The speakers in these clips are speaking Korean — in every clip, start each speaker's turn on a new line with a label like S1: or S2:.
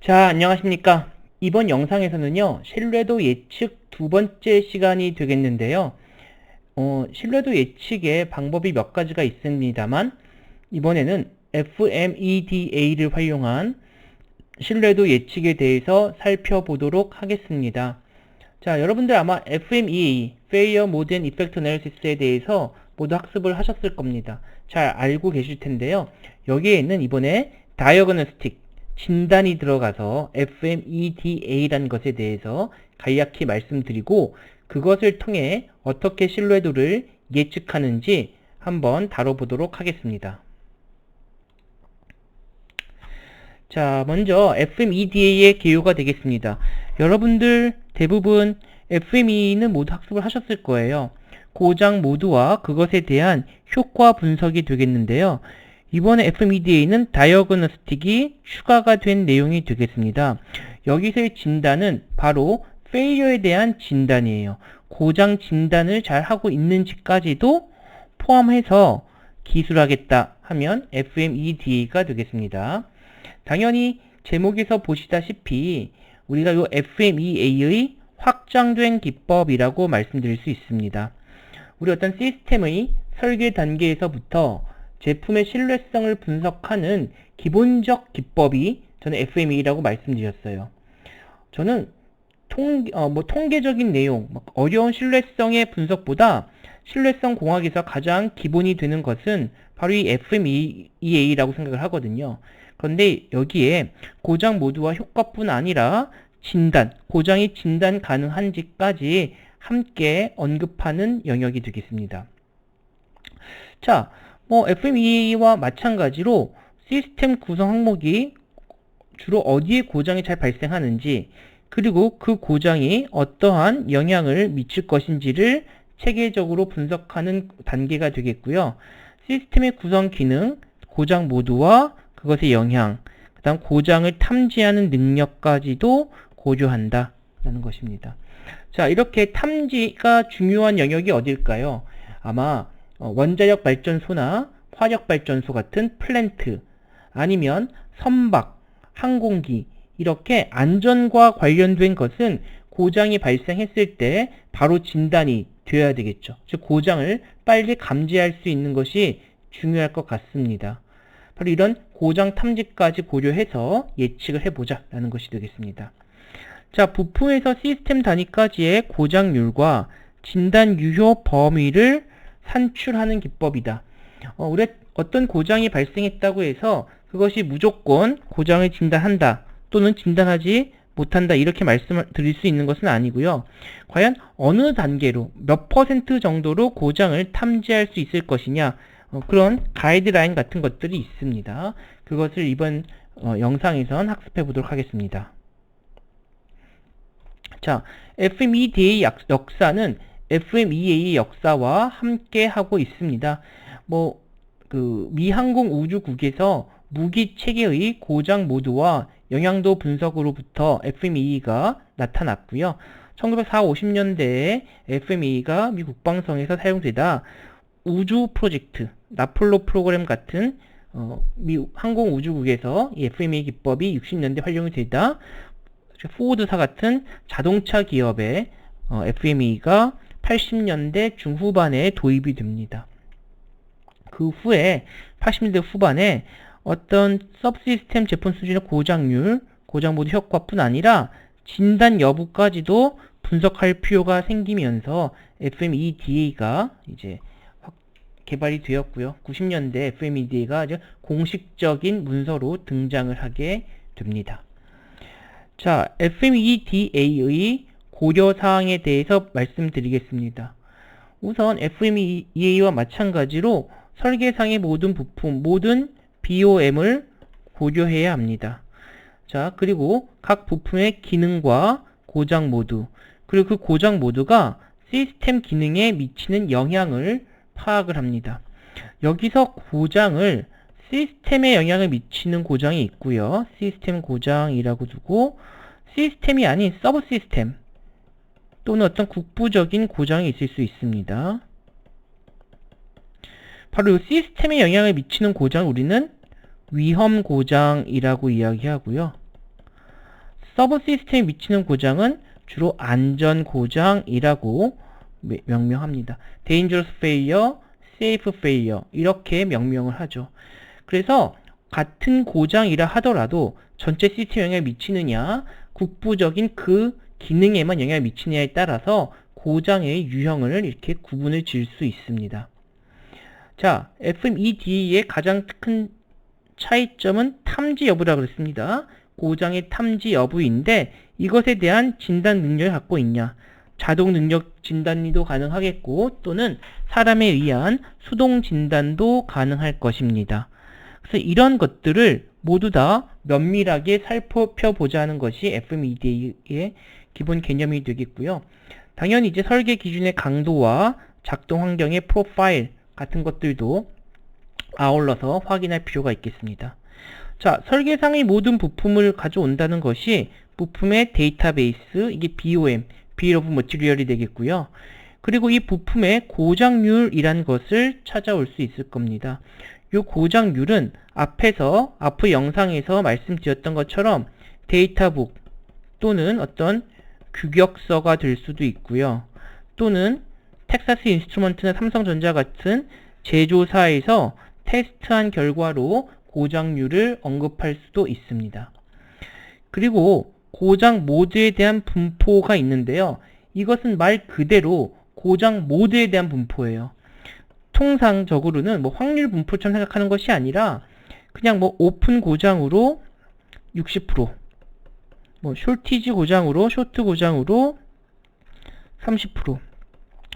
S1: 자, 안녕하십니까. 이번 영상에서는요, 신뢰도 예측 두 번째 시간이 되겠는데요. 신뢰도 예측의 방법이 몇 가지가 있습니다만, 이번에는 FMEDA를 활용한 신뢰도 예측에 대해서 살펴보도록 하겠습니다. 자, 여러분들 아마 FMEA, Failure Mode and Effect Analysis에 대해서 모두 학습을 하셨을 겁니다. 잘 알고 계실 텐데요. 여기에는 이번에 Diagnostic, 진단이 들어가서 FMEDA라는 것에 대해서 간략히 말씀드리고 그것을 통해 어떻게 신뢰도를 예측하는지 한번 다뤄보도록 하겠습니다. 자, 먼저 FMEDA의 개요가 되겠습니다. 여러분들 대부분 FME는 모두 학습을 하셨을 거예요. 고장 모드와 그것에 대한 효과 분석이 되겠는데요. 이번에 FMEDA는 다이어그노스틱이 추가가 된 내용이 되겠습니다. 여기서의 진단은 바로 페일러에 대한 진단이에요. 고장 진단을 잘 하고 있는지까지도 포함해서 기술하겠다 하면 FMEDA가 되겠습니다. 당연히 제목에서 보시다시피 우리가 이 FMEA의 확장된 기법이라고 말씀드릴 수 있습니다. 우리 어떤 시스템의 설계 단계에서부터 제품의 신뢰성을 분석하는 기본적 기법이 저는 FMEA라고 말씀드렸어요. 저는 통계적인 내용, 어려운 신뢰성의 분석보다 신뢰성 공학에서 가장 기본이 되는 것은 바로 이 FMEA라고 생각을 하거든요. 그런데 여기에 고장 모드와 효과뿐 아니라 진단, 고장이 진단 가능한지까지 함께 언급하는 영역이 되겠습니다. 자, FMEA와 마찬가지로 시스템 구성 항목이 주로 어디에 고장이 잘 발생하는지 그리고 그 고장이 어떠한 영향을 미칠 것인지를 체계적으로 분석하는 단계가 되겠고요. 시스템의 구성 기능, 고장 모드와 그것의 영향, 그 다음 고장을 탐지하는 능력까지도 고려한다 라는 것입니다. 자, 이렇게 탐지가 중요한 영역이 어딜까요? 아마 원자력 발전소나 화력 발전소 같은 플랜트, 아니면 선박, 항공기, 이렇게 안전과 관련된 것은 고장이 발생했을 때 바로 진단이 되어야 되겠죠. 즉 고장을 빨리 감지할 수 있는 것이 중요할 것 같습니다. 바로 이런 고장 탐지까지 고려해서 예측을 해보자 라는 것이 되겠습니다. 자, 부품에서 시스템 단위까지의 고장률과 진단 유효 범위를 산출하는 기법이다. 우리 어떤 고장이 발생했다고 해서 그것이 무조건 고장을 진단한다 또는 진단하지 못한다 이렇게 말씀을 드릴 수 있는 것은 아니고요. 과연 어느 단계로 몇 % 정도로 고장을 탐지할 수 있을 것이냐 그런 가이드라인 같은 것들이 있습니다. 그것을 이번 영상에선 학습해 보도록 하겠습니다. 자, FMEDA 역사는 FMEA 역사와 함께 하고 있습니다. 미 항공우주국에서 무기 체계의 고장 모드와 영향도 분석으로부터 FMEA가 나타났고요. 1940~50년대에 FMEA가 미 국방성에서 사용되다 우주 프로젝트, 나폴로 프로그램 같은 미 항공우주국에서 이 FMEA 기법이 60년대 활용이 되다 포드사 같은 자동차 기업에 FMEA가 80년대 중후반에 도입이 됩니다. 그 후에 80년대 후반에 어떤 서브시스템 제품 수준의 고장률, 고장 모드 효과뿐 아니라 진단 여부까지도 분석할 필요가 생기면서 FMEDA가 이제 개발이 되었고요. 90년대 FMEDA가 이제 공식적인 문서로 등장을 하게 됩니다. 자, FMEDA의 고려사항에 대해서 말씀드리겠습니다. 우선 FMEA와 마찬가지로 설계상의 모든 부품, 모든 BOM을 고려해야 합니다. 자, 그리고 각 부품의 기능과 고장 모드, 그리고 그 고장 모드가 시스템 기능에 미치는 영향을 파악을 합니다. 여기서 고장을 시스템에 영향을 미치는 고장이 있고요. 시스템 고장이라고 두고 시스템이 아닌 서브 시스템 또는 어떤 국부적인 고장이 있을 수 있습니다. 바로 이 시스템에 영향을 미치는 고장을 우리는 위험 고장이라고 이야기하고요. 서버 시스템에 미치는 고장은 주로 안전 고장이라고 명명합니다. Dangerous failure, Safe failure 이렇게 명명을 하죠. 그래서 같은 고장이라 하더라도 전체 시스템에 영향을 미치느냐, 국부적인 그 기능에만 영향을 미치느냐에 따라서 고장의 유형을 이렇게 구분을 지을 수 있습니다. 자, FMEDA의 가장 큰 차이점은 탐지 여부라고 그랬습니다. 고장의 탐지 여부인데 이것에 대한 진단 능력을 갖고 있냐. 자동 능력 진단도 가능하겠고 또는 사람에 의한 수동 진단도 가능할 것입니다. 그래서 이런 것들을 모두 다 면밀하게 살펴보자는 것이 FMEDA의 기본 개념이 되겠고요. 당연히 이제 설계 기준의 강도와 작동 환경의 프로파일 같은 것들도 아울러서 확인할 필요가 있겠습니다. 자, 설계상의 모든 부품을 가져온다는 것이 부품의 데이터베이스, 이게 BOM, Bill of Material이 되겠고요. 그리고 이 부품의 고장률이라는 것을 찾아올 수 있을 겁니다. 이 고장률은 앞의 영상에서 말씀드렸던 것처럼 데이터북 또는 어떤 규격서가 될 수도 있고요. 또는 텍사스 인스트루먼트나 삼성전자 같은 제조사에서 테스트한 결과로 고장률을 언급할 수도 있습니다. 그리고 고장 모드에 대한 분포가 있는데요. 이것은 말 그대로 고장 모드에 대한 분포예요. 통상적으로는 뭐 확률 분포처럼 생각하는 것이 아니라 그냥 뭐 오픈 고장으로 60%, 뭐 숄티지 고장으로, 쇼트 고장으로 30%,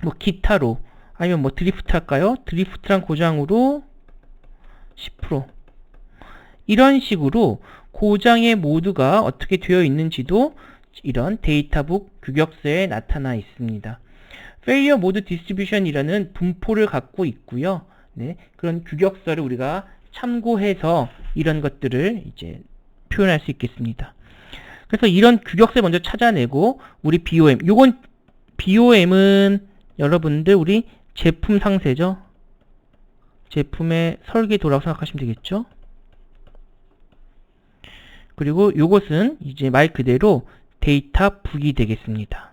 S1: 뭐 기타로, 아니면 뭐 드리프트 할까요? 드리프트랑 고장으로 10%. 이런 식으로 고장의 모드가 어떻게 되어 있는지도 이런 데이터북 규격서에 나타나 있습니다. Failure Mode Distribution이라는 분포를 갖고 있고요. 네, 그런 규격서를 우리가 참고해서 이런 것들을 이제 표현할 수 있겠습니다. 그래서 이런 규격서를 먼저 찾아내고 우리 BOM, 요건 BOM은 여러분들 우리 제품 상세죠. 제품의 설계도라고 생각하시면 되겠죠. 그리고 요것은 이제 말 그대로 데이터북이 되겠습니다.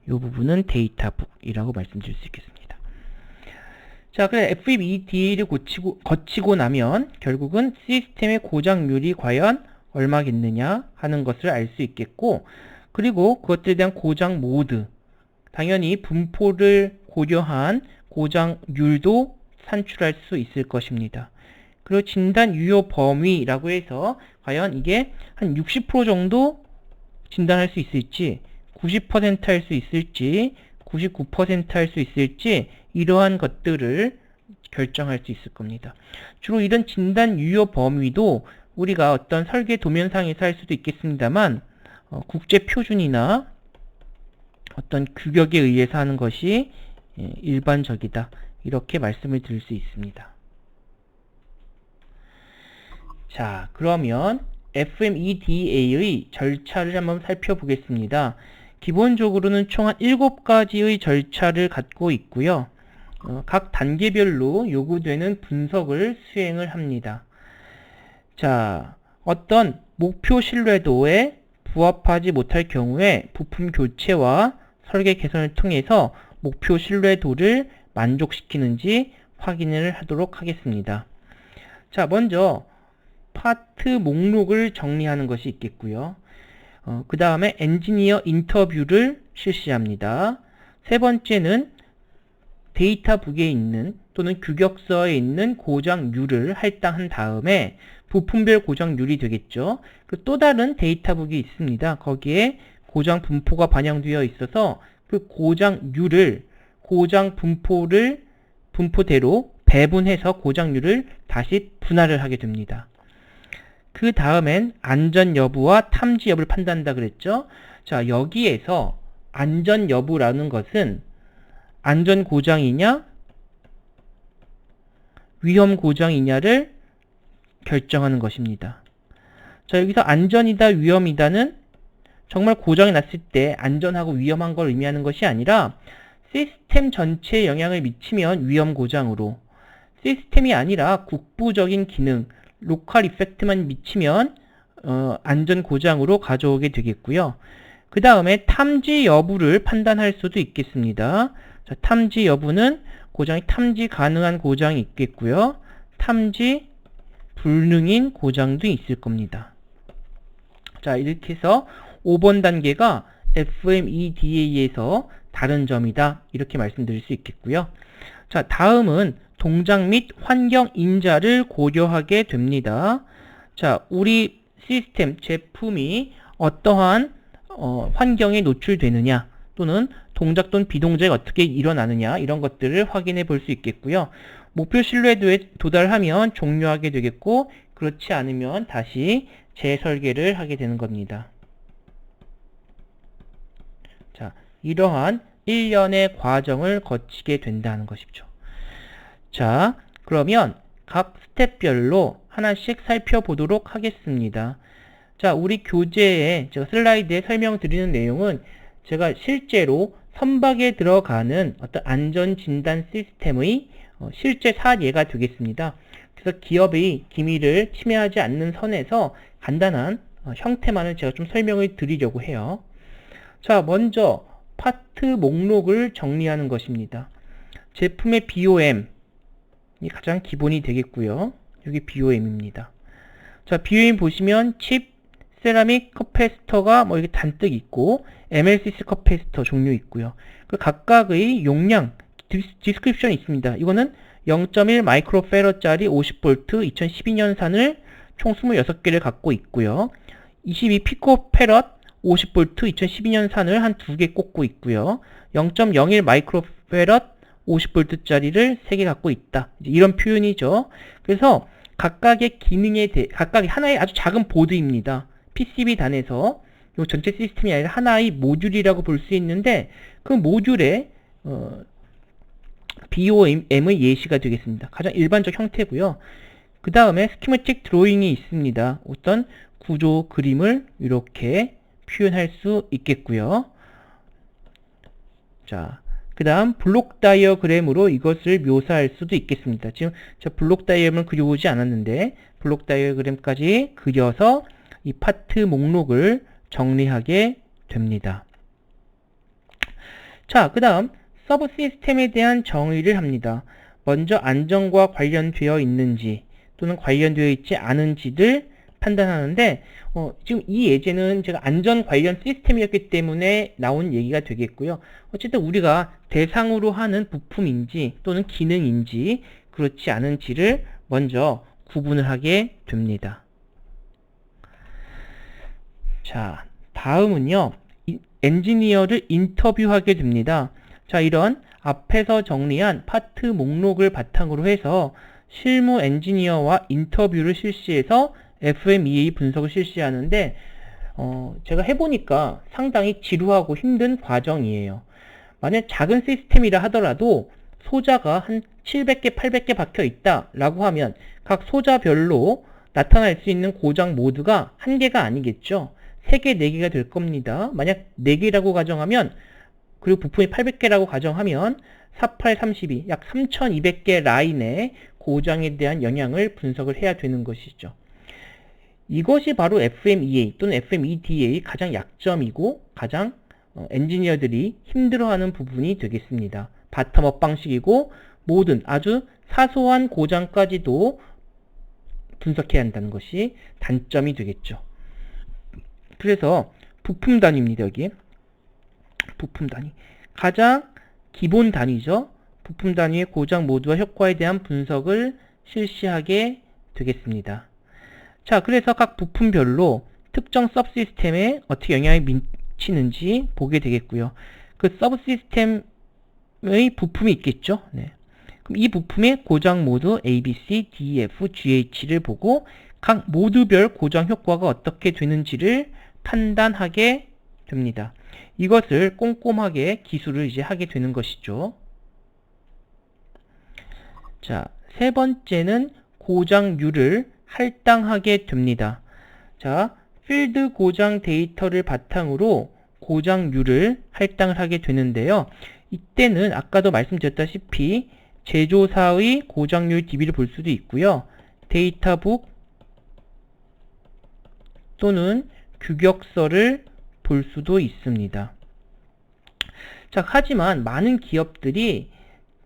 S1: 요 부분은 데이터북이라고 말씀드릴 수 있겠습니다. 자, 그래 FMEDA를 거치고 나면 결국은 시스템의 고장률이 과연 얼마겠느냐 하는 것을 알 수 있겠고, 그리고 그것들에 대한 고장 모드, 당연히 분포를 고려한 고장률도 산출할 수 있을 것입니다. 그리고 진단 유효 범위라고 해서 과연 이게 한 60% 정도 진단할 수 있을지, 90% 할 수 있을지, 99% 할 수 있을지, 이러한 것들을 결정할 수 있을 겁니다. 주로 이런 진단 유효 범위도 우리가 어떤 설계 도면상에서 할 수도 있겠습니다만 국제 표준이나 어떤 규격에 의해서 하는 것이 일반적이다, 이렇게 말씀을 드릴 수 있습니다. 자, 그러면 FMEDA의 절차를 한번 살펴보겠습니다. 기본적으로는 총 한 7가지의 절차를 갖고 있고요. 각 단계별로 요구되는 분석을 수행을 합니다. 자, 어떤 목표 신뢰도에 부합하지 못할 경우에 부품 교체와 설계 개선을 통해서 목표 신뢰도를 만족시키는지 확인을 하도록 하겠습니다. 자, 먼저 파트 목록을 정리하는 것이 있겠고요. 그 다음에 엔지니어 인터뷰를 실시합니다. 세 번째는 데이터북에 있는 또는 규격서에 있는 고장률을 할당한 다음에 부품별 고장률이 되겠죠. 또 다른 데이터북이 있습니다. 거기에 고장 분포가 반영되어 있어서 그 고장률을 고장 분포대로 배분해서 고장률을 다시 분할을 하게 됩니다. 그 다음엔 안전 여부와 탐지 여부를 판단한다 그랬죠. 자, 여기에서 안전 여부라는 것은 안전 고장이냐 위험 고장이냐를 결정하는 것입니다. 자, 여기서 안전이다 위험이다는 정말 고장이 났을 때 안전하고 위험한 걸 의미하는 것이 아니라 시스템 전체에 영향을 미치면 위험 고장으로, 시스템이 아니라 국부적인 기능, 로컬 이펙트만 미치면 안전 고장으로 가져오게 되겠고요. 그 다음에 탐지 여부를 판단할 수도 있겠습니다. 자, 탐지 여부는 고장이 탐지 가능한 고장이 있겠고요. 탐지 불능인 고장도 있을 겁니다. 자, 이렇게 해서 5번 단계가 FMEDA에서 다른 점이다. 이렇게 말씀드릴 수 있겠고요. 자, 다음은 동작 및 환경 인자를 고려하게 됩니다. 자, 우리 시스템, 제품이 어떠한 환경에 노출되느냐, 또는 동작 또는 비동작이 어떻게 일어나느냐, 이런 것들을 확인해 볼 수 있겠고요. 목표 신뢰도에 도달하면 종료하게 되겠고, 그렇지 않으면 다시 재설계를 하게 되는 겁니다. 자, 이러한 1년의 과정을 거치게 된다는 것이죠. 자, 그러면 각 스텝별로 하나씩 살펴보도록 하겠습니다. 자, 우리 교재에 제가 슬라이드에 설명드리는 내용은 제가 실제로 선박에 들어가는 어떤 안전진단 시스템의 실제 사례가 되겠습니다. 그래서 기업의 기밀을 침해하지 않는 선에서 간단한 형태만을 제가 좀 설명을 드리려고 해요. 자, 먼저 파트 목록을 정리하는 것입니다. 제품의 BOM이 가장 기본이 되겠고요. 여기 BOM입니다. 자, BOM 보시면 칩, 세라믹, 커패시터가 이렇게 잔뜩 있고, MLCC 커패시터 종류 있고요. 그 각각의 용량, 디스크립션이 있습니다. 이거는 0.1 마이크로페러짜리 50V 2012년산을 총 26개를 갖고 있고요. 22 피코페럿 50V 2012년산을 한 2개 꽂고 있고요. 0.01 마이크로페럿 50V짜리를 3개 갖고 있다. 이런 표현이죠. 그래서 각각의 기능에 대해, 각각의 하나의 아주 작은 보드입니다. PCB 단에서 이 전체 시스템이 아니라 하나의 모듈이라고 볼 수 있는데, 그 모듈의 BOM의 예시가 되겠습니다. 가장 일반적 형태고요. 그 다음에 스키매틱 드로잉이 있습니다. 어떤 구조 그림을 이렇게 표현할 수 있겠고요. 자, 그 다음 블록 다이어그램으로 이것을 묘사할 수도 있겠습니다. 지금 제가 블록 다이어그램을 그려오지 않았는데, 블록 다이어그램까지 그려서 이 파트 목록을 정리하게 됩니다. 자, 그 다음 서브 시스템에 대한 정의를 합니다. 먼저 안전과 관련되어 있는지 또는 관련되어 있지 않은지를 판단하는데, 지금 이 예제는 제가 안전 관련 시스템이었기 때문에 나온 얘기가 되겠고요. 어쨌든 우리가 대상으로 하는 부품인지 또는 기능인지 그렇지 않은지를 먼저 구분을 하게 됩니다. 자, 다음은요, 엔지니어를 인터뷰하게 됩니다. 자, 이런 앞에서 정리한 파트 목록을 바탕으로 해서 실무 엔지니어와 인터뷰를 실시해서 FMEA 분석을 실시하는데, 제가 해보니까 상당히 지루하고 힘든 과정이에요. 만약 작은 시스템이라 하더라도 소자가 한 700개, 800개 박혀 있다 라고 하면 각 소자별로 나타날 수 있는 고장 모드가 한 개가 아니겠죠. 3개, 4개가 될 겁니다. 만약 4개라고 가정하면, 그리고 부품이 800개라고 가정하면 48, 32, 약 3200개 라인의 고장에 대한 영향을 분석을 해야 되는 것이죠. 이것이 바로 FMEA 또는 FMEDA의 가장 약점이고 가장 엔지니어들이 힘들어하는 부분이 되겠습니다. 바텀업 방식이고 모든 아주 사소한 고장까지도 분석해야 한다는 것이 단점이 되겠죠. 그래서 부품 단위입니다. 여기 부품 단위, 가장 기본 단위죠. 부품 단위의 고장 모드와 효과에 대한 분석을 실시하게 되겠습니다. 자, 그래서 각 부품별로 특정 서브시스템에 어떻게 영향을 미치는지 보게 되겠고요. 그 서브시스템의 부품이 있겠죠. 네. 그럼 이 부품의 고장 모드 A, B, C, D, F, GH를 보고 각 모드별 고장 효과가 어떻게 되는지를 판단하게 됩니다. 이것을 꼼꼼하게 기술을 이제 하게 되는 것이죠. 자, 세 번째는 고장률을 할당하게 됩니다. 자, 필드 고장 데이터를 바탕으로 고장률을 할당을 하게 되는데요. 이때는 아까도 말씀드렸다시피 제조사의 고장률 DB를 볼 수도 있고요. 데이터북 또는 규격서를 볼 수도 있습니다. 자, 하지만 많은 기업들이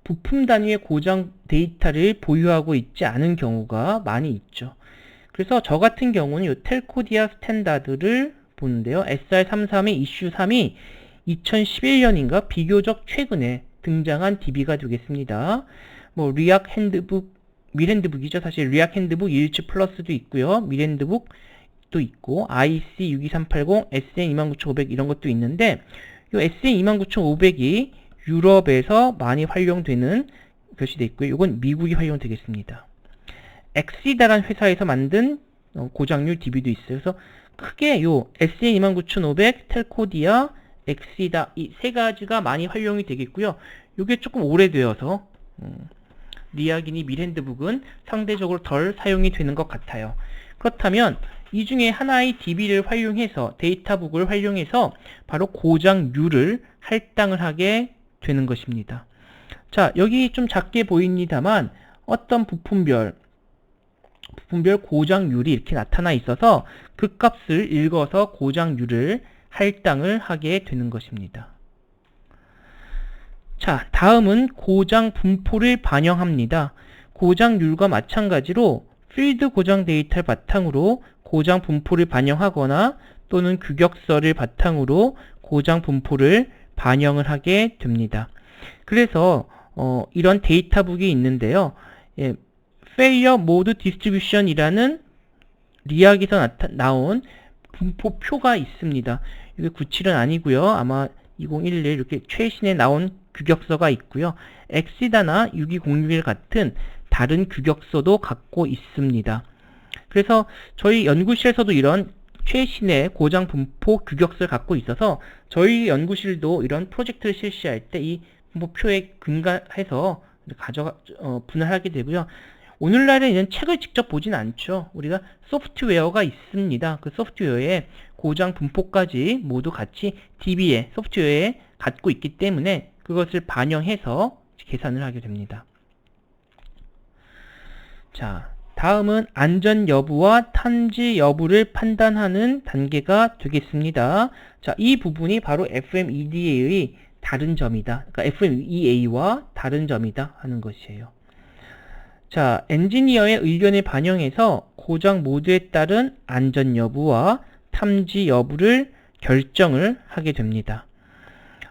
S1: 부품 단위의 고장 데이터를 보유하고 있지 않은 경우가 많이 있죠. 그래서 저 같은 경우는 이 텔코디아 스탠다드를 보는데요. SR33의 이슈 3이 2011년인가 비교적 최근에 등장한 DB가 되겠습니다. 뭐 리악 핸드북, 밀핸드북이죠. 사실 리악 핸드북 217 플러스도 있고요. 밀핸드북도 있고 IC62380, SN29500 이런 것도 있는데 이 SN29500이 유럽에서 많이 활용되는 것이 있고요. 이건 미국이 활용되겠습니다. 엑시다라는 회사에서 만든 고장률 DB도 있어요. 그래서 크게 요 SN29500, 텔코디아, 엑시다 이 세 가지가 많이 활용이 되겠고요. 이게 조금 오래되어서 리악이니 밀핸드북은 상대적으로 덜 사용이 되는 것 같아요. 그렇다면 이 중에 하나의 DB를 활용해서 데이터북을 활용해서 바로 고장률을 할당을 하게 되는 것입니다. 자, 여기 좀 작게 보입니다만 어떤 부품별 고장률이 이렇게 나타나 있어서 그 값을 읽어서 고장률을 할당을 하게 되는 것입니다. 자, 다음은 고장 분포를 반영합니다. 고장률과 마찬가지로 필드 고장 데이터를 바탕으로 고장 분포를 반영하거나 또는 규격서를 바탕으로 고장 분포를 반영을 하게 됩니다. 그래서 이런 데이터북이 있는데요. Failure Mode Distribution이라는 리악에서 나온 분포표가 있습니다. 이게 97은 아니고요. 아마 2011 이렇게 최신에 나온 규격서가 있고요. 엑시다나 6206 같은 다른 규격서도 갖고 있습니다. 그래서 저희 연구실에서도 이런 최신의 고장 분포 규격서를 갖고 있어서 저희 연구실도 이런 프로젝트를 실시할 때 이 분포표에 근거해서 분할하게 되고요. 오늘날에 이런 책을 직접 보진 않죠. 우리가 소프트웨어가 있습니다. 그 소프트웨어에 고장 분포까지 모두 같이 DB에 소프트웨어에 갖고 있기 때문에 그것을 반영해서 계산을 하게 됩니다. 자, 다음은 안전 여부와 탐지 여부를 판단하는 단계가 되겠습니다. 자, 이 부분이 바로 FMEDA의 다른 점이다. 그러니까 FMEA와 다른 점이다 하는 것이에요. 자, 엔지니어의 의견을 반영해서 고장 모드에 따른 안전 여부와 탐지 여부를 결정을 하게 됩니다.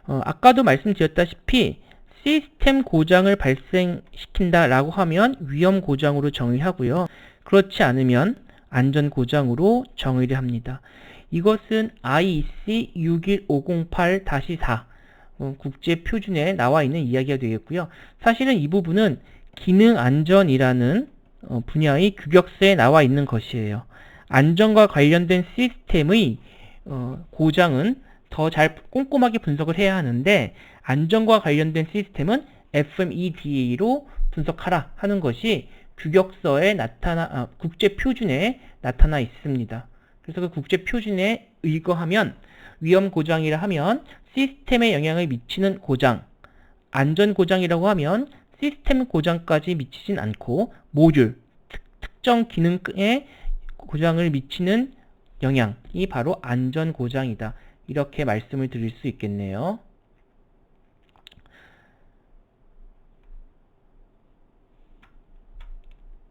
S1: 아까도 말씀드렸다시피 시스템 고장을 발생시킨다 라고 하면 위험 고장으로 정의하고요. 그렇지 않으면 안전 고장으로 정의를 합니다. 이것은 IEC 61508-4 국제 표준에 나와 있는 이야기가 되겠고요. 사실은 이 부분은 기능 안전이라는 분야의 규격서에 나와 있는 것이에요. 안전과 관련된 시스템의 고장은 더 잘 꼼꼼하게 분석을 해야 하는데 안전과 관련된 시스템은 FMEDA로 분석하라 하는 것이 규격서에 국제 표준에 나타나 있습니다. 그래서 그 국제 표준에 의거하면 위험 고장이라 하면 시스템에 영향을 미치는 고장, 안전 고장이라고 하면 시스템 고장까지 미치진 않고 모듈, 특정 기능에 고장을 미치는 영향이 바로 안전 고장이다. 이렇게 말씀을 드릴 수 있겠네요.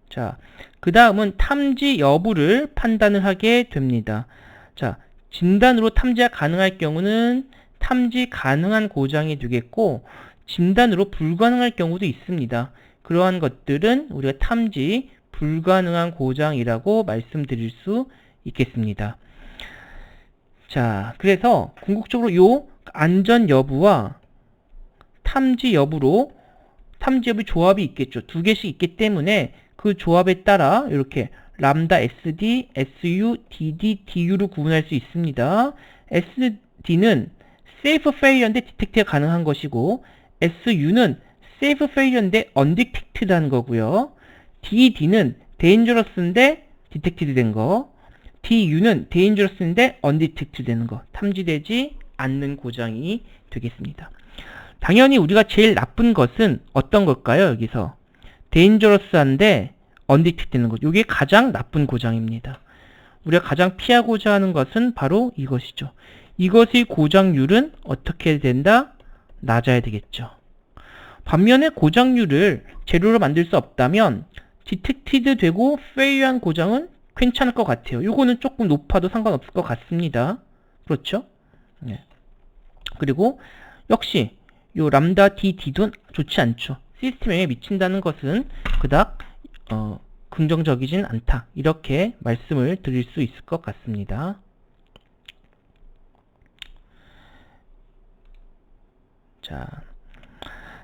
S1: 자, 그 다음은 탐지 여부를 판단을 하게 됩니다. 자, 진단으로 탐지가 가능할 경우는 탐지 가능한 고장이 되겠고 진단으로 불가능할 경우도 있습니다. 그러한 것들은 우리가 탐지 불가능한 고장이라고 말씀드릴 수 있겠습니다. 자, 그래서 궁극적으로 요 안전 여부와 탐지 여부로 탐지 여부 조합이 있겠죠. 두 개씩 있기 때문에 그 조합에 따라 이렇게 람다 SD, SU, DD, DU로 구분할 수 있습니다. SD는 Safe Failure인데 디텍트가 가능한 것이고 SU는 Safe Failure인데 Undetected한 거고요. DD는 Dangerous인데 Detected 된 거. DU는 Dangerous인데 Undetected 되는 거. 탐지되지 않는 고장이 되겠습니다. 당연히 우리가 제일 나쁜 것은 어떤 걸까요? 여기서 Dangerous한데 Undetected 되는 거. 이게 가장 나쁜 고장입니다. 우리가 가장 피하고자 하는 것은 바로 이것이죠. 이것의 고장률은 어떻게 된다? 낮아야 되겠죠. 반면에 고장률을 제로로 만들 수 없다면 디텍티드 되고 페이한 고장은 괜찮을 것 같아요. 요거는 조금 높아도 상관없을 것 같습니다. 그렇죠? 네. 그리고 역시 요 람다 DD도 좋지 않죠. 시스템에 미친다는 것은 그닥 긍정적이진 않다. 이렇게 말씀을 드릴 수 있을 것 같습니다. 자,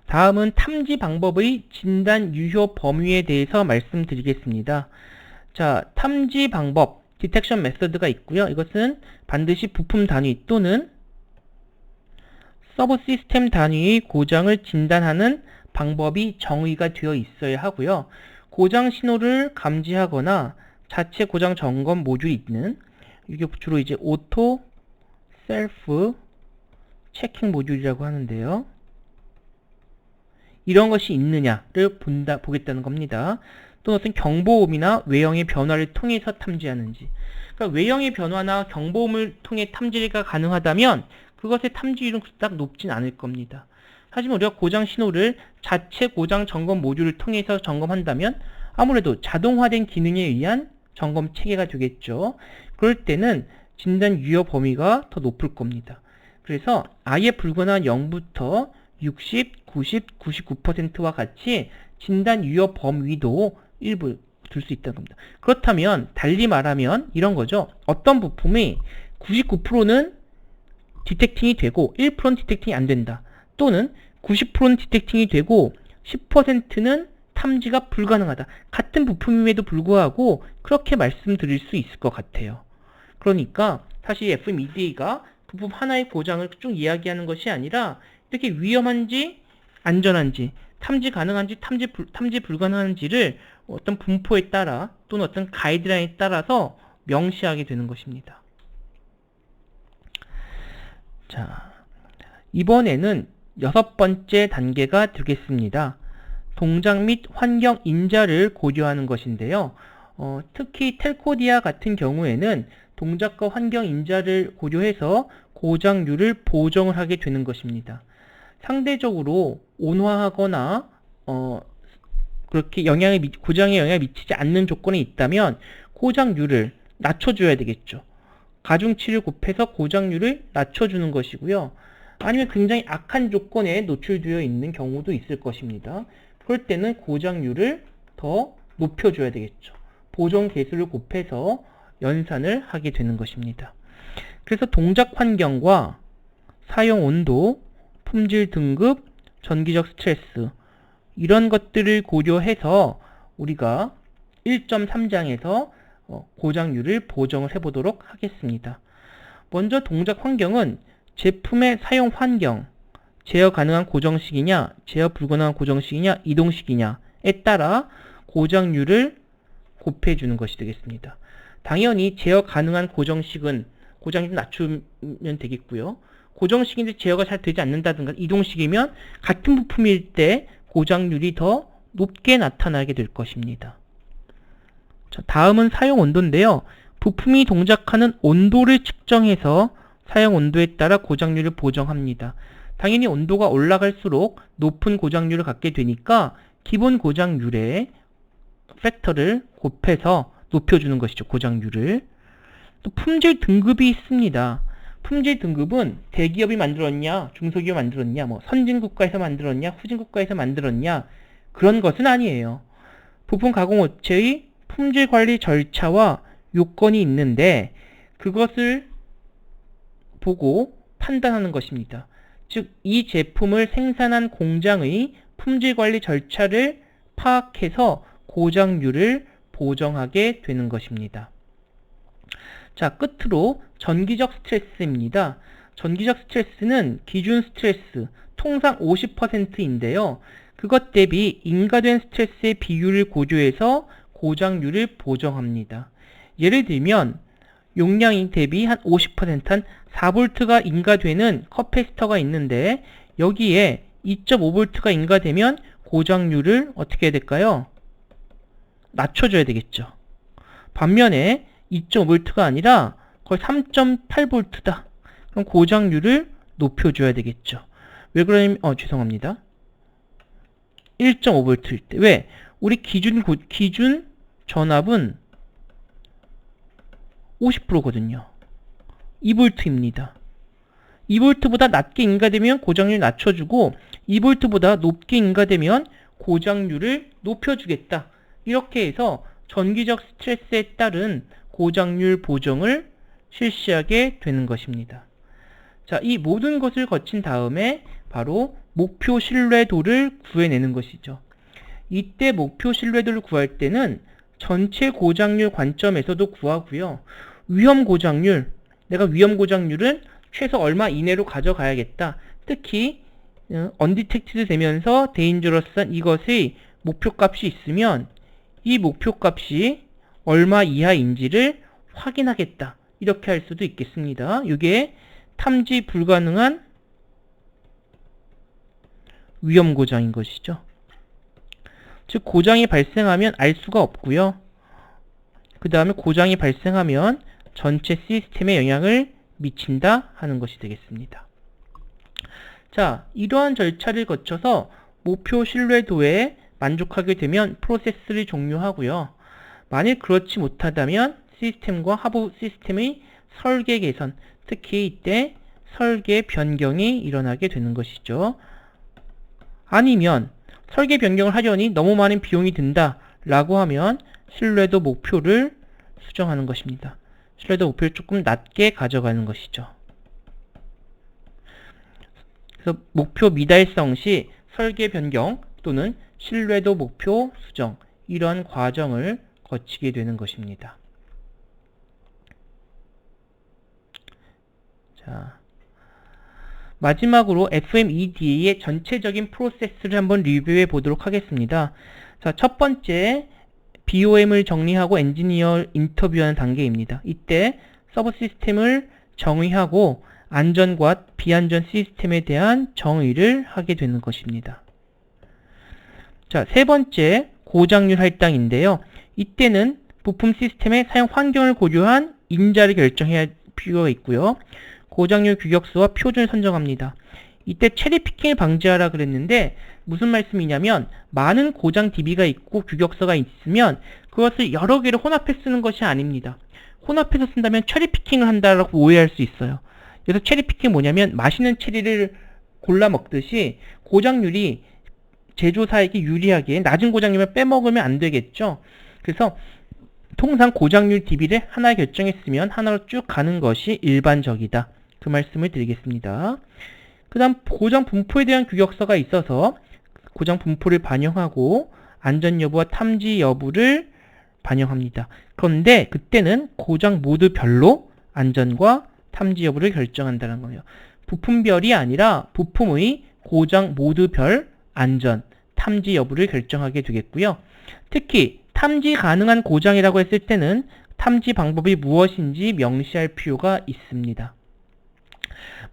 S1: 다음은 탐지 방법의 진단 유효 범위에 대해서 말씀드리겠습니다. 자, 탐지 방법, 디텍션 메서드가 있고요. 이것은 반드시 부품 단위 또는 서브 시스템 단위의 고장을 진단하는 방법이 정의가 되어 있어야 하고요. 고장 신호를 감지하거나 자체 고장 점검 모듈이 있는, 이게 주로 이제 오토 셀프 체킹 모듈이라고 하는데요. 이런 것이 있느냐를 보겠다는 겁니다. 또는 어떤 경보음이나 외형의 변화를 통해서 탐지하는지. 그러니까 외형의 변화나 경보음을 통해 탐지가 가능하다면 그것의 탐지율은 그닥 높진 않을 겁니다. 하지만 우리가 고장 신호를 자체 고장 점검 모듈을 통해서 점검한다면 아무래도 자동화된 기능에 의한 점검 체계가 되겠죠. 그럴 때는 진단 유효 범위가 더 높을 겁니다. 그래서 아예 불구나 0부터 60, 90, 99%와 같이 진단 유효 범위도 일부 둘 수 있다는 겁니다. 그렇다면 달리 말하면 이런 거죠. 어떤 부품이 99%는 디텍팅이 되고 1%는 디텍팅이 안 된다. 또는 90%는 디텍팅이 되고 10%는 탐지가 불가능하다. 같은 부품임에도 불구하고 그렇게 말씀드릴 수 있을 것 같아요. 그러니까 사실 FMEDA가 부품 하나의 고장을 쭉 이야기하는 것이 아니라 이렇게 위험한지 안전한지 탐지 가능한지 탐지 불가능한지를 어떤 분포에 따라 또는 어떤 가이드라인에 따라서 명시하게 되는 것입니다. 자, 이번에는 6번째 단계가 되겠습니다. 동작 및 환경 인자를 고려하는 것인데요. 특히 텔코디아 같은 경우에는 동작과 환경 인자를 고려해서 고장률을 보정을 하게 되는 것입니다. 상대적으로 온화하거나 그렇게 고장에 영향을 미치지 않는 조건이 있다면 고장률을 낮춰줘야 되겠죠. 가중치를 곱해서 고장률을 낮춰주는 것이고요. 아니면 굉장히 악한 조건에 노출되어 있는 경우도 있을 것입니다. 그럴 때는 고장률을 더 높여줘야 되겠죠. 보정 개수를 곱해서 연산을 하게 되는 것입니다. 그래서 동작 환경과 사용 온도, 품질 등급, 전기적 스트레스 이런 것들을 고려해서 우리가 1.3장에서 고장률을 보정을 해보도록 하겠습니다. 먼저 동작 환경은 제품의 사용 환경, 제어 가능한 고정식이냐, 제어 불가능한 고정식이냐, 이동식이냐에 따라 고장률을 곱해주는 것이 되겠습니다. 당연히 제어 가능한 고정식은 고장률을 낮추면 되겠고요. 고정식인데 제어가 잘 되지 않는다든가 이동식이면 같은 부품일 때 고장률이 더 높게 나타나게 될 것입니다. 자, 다음은 사용 온도인데요. 부품이 동작하는 온도를 측정해서 사용 온도에 따라 고장률을 보정합니다. 당연히 온도가 올라갈수록 높은 고장률을 갖게 되니까 기본 고장률의 팩터를 곱해서 높여주는 것이죠. 고장률을. 또 품질 등급이 있습니다. 품질 등급은 대기업이 만들었냐, 중소기업이 만들었냐, 선진국가에서 만들었냐, 후진국가에서 만들었냐 그런 것은 아니에요. 부품 가공업체의 품질 관리 절차와 요건이 있는데 그것을 보고 판단하는 것입니다. 즉, 이 제품을 생산한 공장의 품질 관리 절차를 파악해서 고장률을 보정하게 되는 것입니다. 자, 끝으로 전기적 스트레스입니다. 전기적 스트레스는 기준 스트레스, 통상 50%인데요. 그것 대비 인가된 스트레스의 비율을 고려해서 고장률을 보정합니다. 예를 들면 용량 대비 한 50%, 한 4V가 인가되는 커패시터가 있는데 여기에 2.5V가 인가되면 고장률을 어떻게 해야 될까요? 낮춰줘야 되겠죠. 반면에 2.5V가 아니라 거의 3.8V다. 그럼 고장률을 높여줘야 되겠죠. 왜 그러냐면, 죄송합니다. 1.5V일 때. 왜? 우리 기준 전압은 50%거든요. 2V입니다. 2V보다 낮게 인가되면 고장률 낮춰주고 2V보다 높게 인가되면 고장률을 높여주겠다. 이렇게 해서 전기적 스트레스에 따른 고장률 보정을 실시하게 되는 것입니다. 자, 이 모든 것을 거친 다음에 바로 목표 신뢰도를 구해내는 것이죠. 이때 목표 신뢰도를 구할 때는 전체 고장률 관점에서도 구하고요. 위험 고장률, 내가 위험 고장률은 최소 얼마 이내로 가져가야겠다. 특히 언디텍티드 되면서 데인저러스한 이것의 목표값이 있으면 이 목표값이 얼마 이하인지를 확인하겠다. 이렇게 할 수도 있겠습니다. 이게 탐지 불가능한 위험 고장인 것이죠. 즉 고장이 발생하면 알 수가 없고요. 그 다음에 고장이 발생하면 전체 시스템에 영향을 미친다 하는 것이 되겠습니다. 자, 이러한 절차를 거쳐서 목표 신뢰도에 만족하게 되면 프로세스를 종료하고요. 만일 그렇지 못하다면 시스템과 하부 시스템의 설계 개선, 특히 이때 설계 변경이 일어나게 되는 것이죠. 아니면 설계 변경을 하려니 너무 많은 비용이 든다 라고 하면 신뢰도 목표를 수정하는 것입니다. 신뢰도 목표를 조금 낮게 가져가는 것이죠. 그래서 목표 미달성 시 설계 변경 또는 신뢰도 목표 수정, 이러한 과정을 거치게 되는 것입니다. 자, 마지막으로 FMEDA의 전체적인 프로세스를 한번 리뷰해 보도록 하겠습니다. 자, 첫 번째 BOM을 정리하고 엔지니어 인터뷰하는 단계입니다. 이때 서버 시스템을 정의하고 안전과 비안전 시스템에 대한 정의를 하게 되는 것입니다. 자, 세 번째 고장률 할당인데요. 이때는 부품 시스템의 사용 환경을 고려한 인자를 결정해야 할 필요가 있고요. 고장률 규격수와 표준을 선정합니다. 이때 체리 피킹을 방지하라 그랬는데 무슨 말씀이냐면 많은 고장 DB가 있고 규격서가 있으면 그것을 여러 개를 혼합해 쓰는 것이 아닙니다. 혼합해서 쓴다면 체리 피킹을 한다라고 오해할 수 있어요. 그래서 체리 피킹이 뭐냐면 맛있는 체리를 골라 먹듯이 고장률이 제조사에게 유리하게 낮은 고장률만 빼먹으면 안 되겠죠. 그래서 통상 고장률 DB를 하나 결정했으면 하나로 쭉 가는 것이 일반적이다. 그 말씀을 드리겠습니다. 그 다음 고장 분포에 대한 규격서가 있어서 고장 분포를 반영하고 안전 여부와 탐지 여부를 반영합니다. 그런데 그때는 고장 모드별로 안전과 탐지 여부를 결정한다는 거예요. 부품별이 아니라 부품의 고장 모드별 안전, 탐지 여부를 결정하게 되겠고요. 특히 탐지 가능한 고장이라고 했을 때는 탐지 방법이 무엇인지 명시할 필요가 있습니다.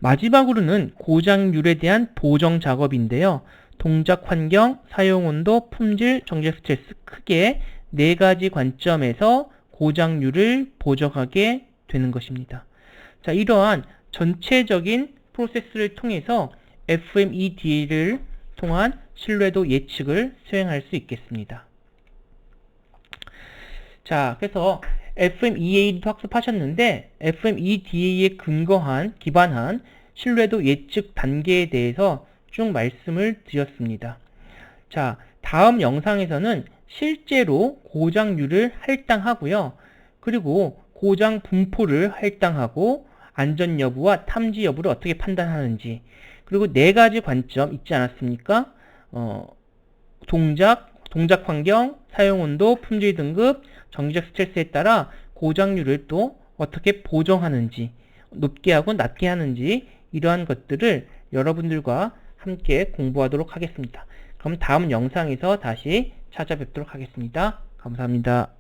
S1: 마지막으로는 고장률에 대한 보정 작업인데요. 동작 환경, 사용 온도, 품질, 정제 스트레스, 크게 4가지 관점에서 고장률을 보정하게 되는 것입니다. 자, 이러한 전체적인 프로세스를 통해서 FMEDA를 통한 신뢰도 예측을 수행할 수 있겠습니다. 자, 그래서 FMEA도 학습하셨는데 FMEDA에 기반한 신뢰도 예측 단계에 대해서 쭉 말씀을 드렸습니다. 자, 다음 영상에서는 실제로 고장률을 할당하고요. 그리고 고장 분포를 할당하고 안전 여부와 탐지 여부를 어떻게 판단하는지, 그리고 4가지 관점 있지 않았습니까? 동작 환경, 사용 온도, 품질 등급, 정지적 스트레스에 따라 고장률을 또 어떻게 보정하는지, 높게 하고 낮게 하는지, 이러한 것들을 여러분들과 함께 공부하도록 하겠습니다. 그럼 다음 영상에서 다시 찾아뵙도록 하겠습니다. 감사합니다.